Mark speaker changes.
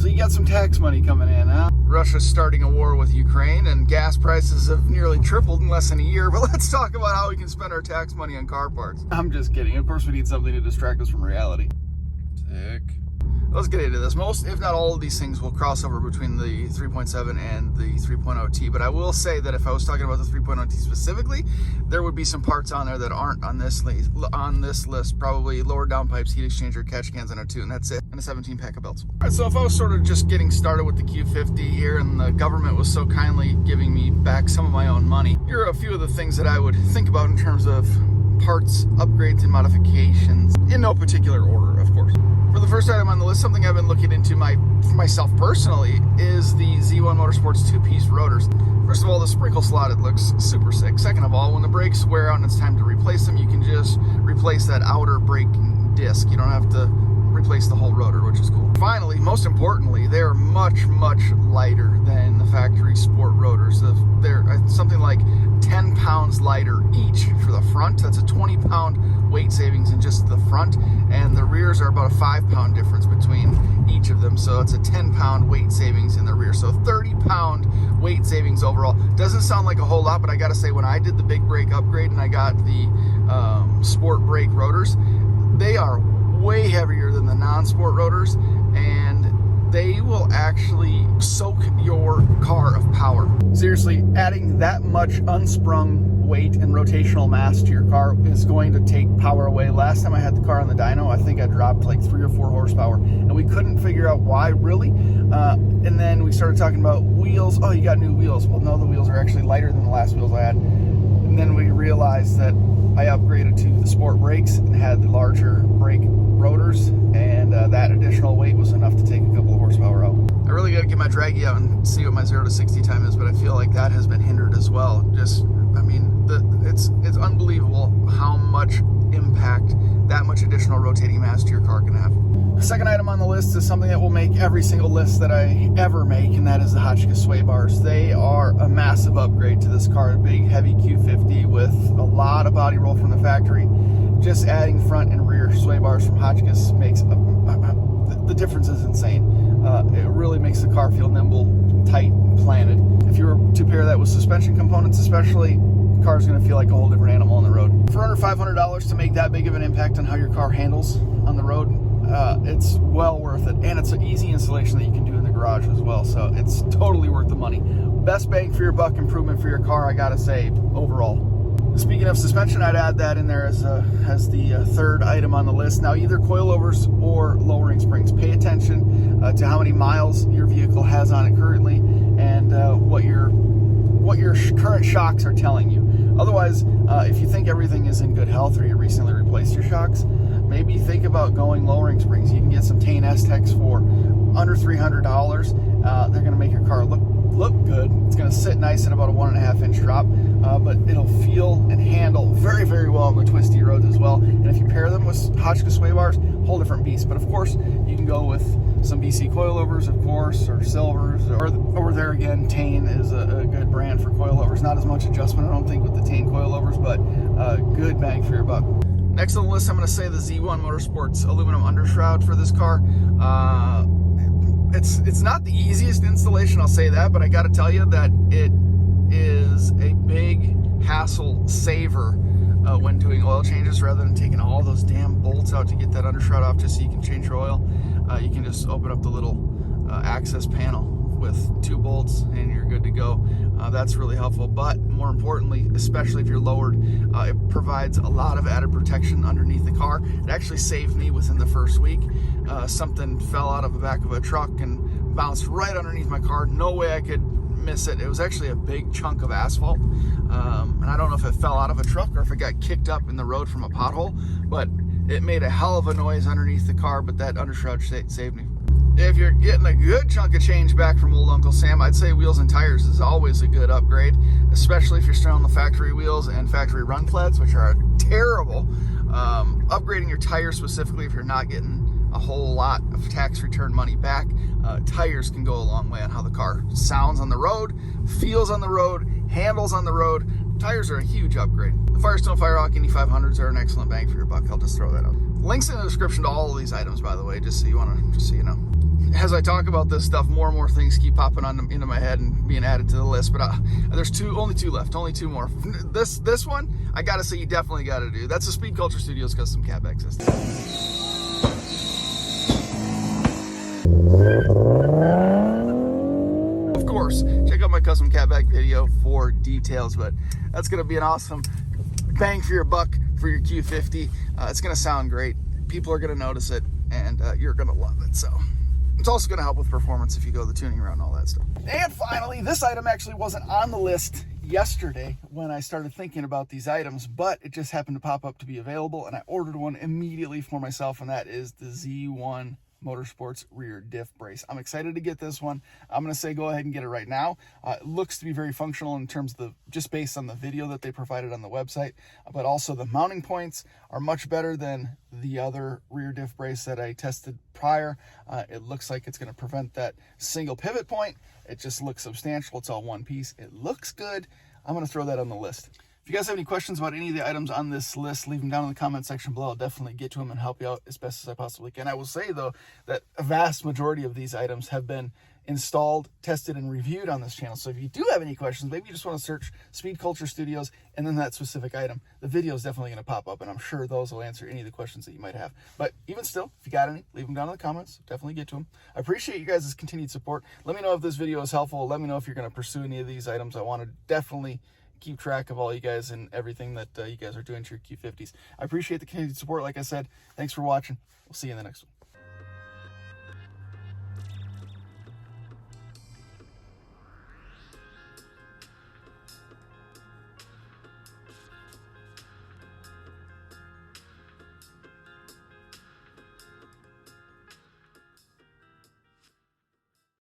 Speaker 1: So you got some tax money coming in, huh? Russia's starting a war with Ukraine, and gas prices have nearly tripled in less than a year. But let's talk about how we can spend our tax money on car parts. I'm just kidding. Of course, we need something to distract us from reality. Sick. Let's get into this. Most, if not all of these things will cross over between the 3.7 and the 3.0T, but I will say that if I was talking about the 3.0T specifically, there would be some parts on there that aren't on this list. Probably lower downpipes, heat exchanger, catch cans, and a tune. That's it. And a 17 pack of belts. All right, so if I was sort of just getting started with the Q50 here and the government was so kindly giving me back some of my own money, here are a few of the things that I would think about in terms of parts, upgrades, and modifications, in no particular order, of course. For the first item on the list, something I've been looking into for myself personally is the Z1 Motorsports two-piece rotors. First of all, the sprinkle slot, it looks super sick. Second of all, when the brakes wear out and it's time to replace them, you can just replace that outer brake disc. You don't have to replace the whole rotor, which is cool. Finally, most importantly, they're much, much lighter than the factory sport rotors. They're something like 10 pounds lighter each for the front. That's a 20-pound weight savings in just the front, and the rears are about a 5-pound difference between each of them. So it's a 10-pound weight savings in the rear. So 30-pound weight savings overall. Doesn't sound like a whole lot, but I gotta say, when I did the big brake upgrade and I got the sport brake rotors, they are way heavier than the non-sport rotors, and they will actually soak your car of power. Seriously, adding that much unsprung weight and rotational mass to your car is going to take power away. Last time I had the car on the dyno, I think I dropped like 3 or 4 horsepower, and we couldn't figure out why, really. And then we started talking about wheels. Oh, you got new wheels. Well, no, the wheels are actually lighter than the last wheels I had. And then we realized that I upgraded to the sport brakes and had the larger brake rotors, and that additional weight was enough to take a couple of horsepower out. I really got to get my draggy out and see what my 0 to 60 time is, but I feel like that has been hindered as well. Just, I mean, it's unbelievable how much impact that much additional rotating mass to your car can have. The second item on the list is something that will make every single list that I ever make, and that is the Hotchkiss sway bars. They are a massive upgrade to this car, a big heavy Q50 with a lot of body roll from the factory. Just adding front and rear sway bars from Hotchkiss makes the difference is insane. It really makes the car feel nimble, tight, and planted. If you were to pair that with suspension components especially, the car's going to feel like a whole different animal on the road. For under $500 to make that big of an impact on how your car handles on the road, it's well worth it, and it's an easy installation that you can do in the garage as well, so it's totally worth the money. Best bang for your buck improvement for your car, I gotta say, overall. Speaking of suspension, I'd add that in there as the third item on the list. Now, either coilovers or lowering springs. Pay attention to how many miles your vehicle has on it currently, and what your current shocks are telling you. Otherwise, if you think everything is in good health or you recently replaced your shocks, maybe think about going lowering springs. You can get some Tane S-Techs for under $300. They're going to make your car look good. It's going to sit nice at about a 1.5 inch drop, but it'll feel and handle very, very well on the twisty roads as well. And if you pair them with Hotchkiss sway bars, whole different beast. But of course, you can go with some BC coilovers, of course, or silvers, or there again, Tane is a good brand for coilovers. Not as much adjustment, I don't think, with the Tane coilovers, but good bang for your buck. Next on the list, I'm going to say the Z1 Motorsports aluminum undershroud for this car. It's not the easiest installation, I'll say that, but I got to tell you that it is a big hassle saver when doing oil changes. Rather than taking all those damn bolts out to get that undershroud off just so you can change your oil, you can just open up the little access panel with 2 bolts and you're good to go. That's really helpful, but more importantly, especially if you're lowered, it provides a lot of added protection underneath the car. It actually saved me within the first week. Something fell out of the back of a truck and bounced right underneath my car. No way I could miss it. It was actually a big chunk of asphalt, and I don't know if it fell out of a truck or if it got kicked up in the road from a pothole, but it made a hell of a noise underneath the car. But that undershroud saved me. If you're getting a good chunk of change back from old Uncle Sam, I'd say wheels and tires is always a good upgrade, especially if you're still on the factory wheels and factory run flats, which are terrible. Upgrading your tires specifically if you're not getting a whole lot of tax return money back, tires can go a long way on how the car sounds on the road, feels on the road, handles on the road. Tires are a huge upgrade. The Firestone Firehawk Indy 500s are an excellent bang for your buck. I'll just throw that out. Links in the description to all of these items, by the way, just so you know. As I talk about this stuff, more and more things keep popping into my head and being added to the list. But there's only two left, only two more. This one, I gotta say, you definitely gotta do. That's the Speed Culture Studios custom cab back system. Of course, check out my custom cab back video for details. But that's gonna be an awesome bang for your buck for your Q50. It's gonna sound great. People are gonna notice it, and you're gonna love it. So. It's also going to help with performance if you go the tuning route and all that stuff. And finally, this item actually wasn't on the list yesterday when I started thinking about these items, but it just happened to pop up to be available, and I ordered one immediately for myself, and that is the Z1 Motorsports rear diff brace. I'm excited to get this one. I'm going to say go ahead and get it right now. It looks to be very functional in terms of just based on the video that they provided on the website, but also the mounting points are much better than the other rear diff brace that I tested prior. It looks like it's going to prevent that single pivot point. It just looks substantial. It's all one piece. It looks good. I'm going to throw that on the list. If you guys have any questions about any of the items on this list, leave them down in the comment section below. I'll definitely get to them and help you out as best as I possibly can. I will say, though, that a vast majority of these items have been installed, tested, and reviewed on this channel. So if you do have any questions, maybe you just want to search Speed Culture Studios and then that specific item, the video is definitely going to pop up, and I'm sure those will answer any of the questions that you might have. But even still, if you got any, leave them down in the comments. Definitely get to them. I appreciate you guys' continued support. Let me know if this video is helpful. Let me know if you're going to pursue any of these items. I want to definitely keep track of all you guys and everything that you guys are doing to your Q50s. I appreciate the continued support. Like I said, thanks for watching. We'll see you in the next one.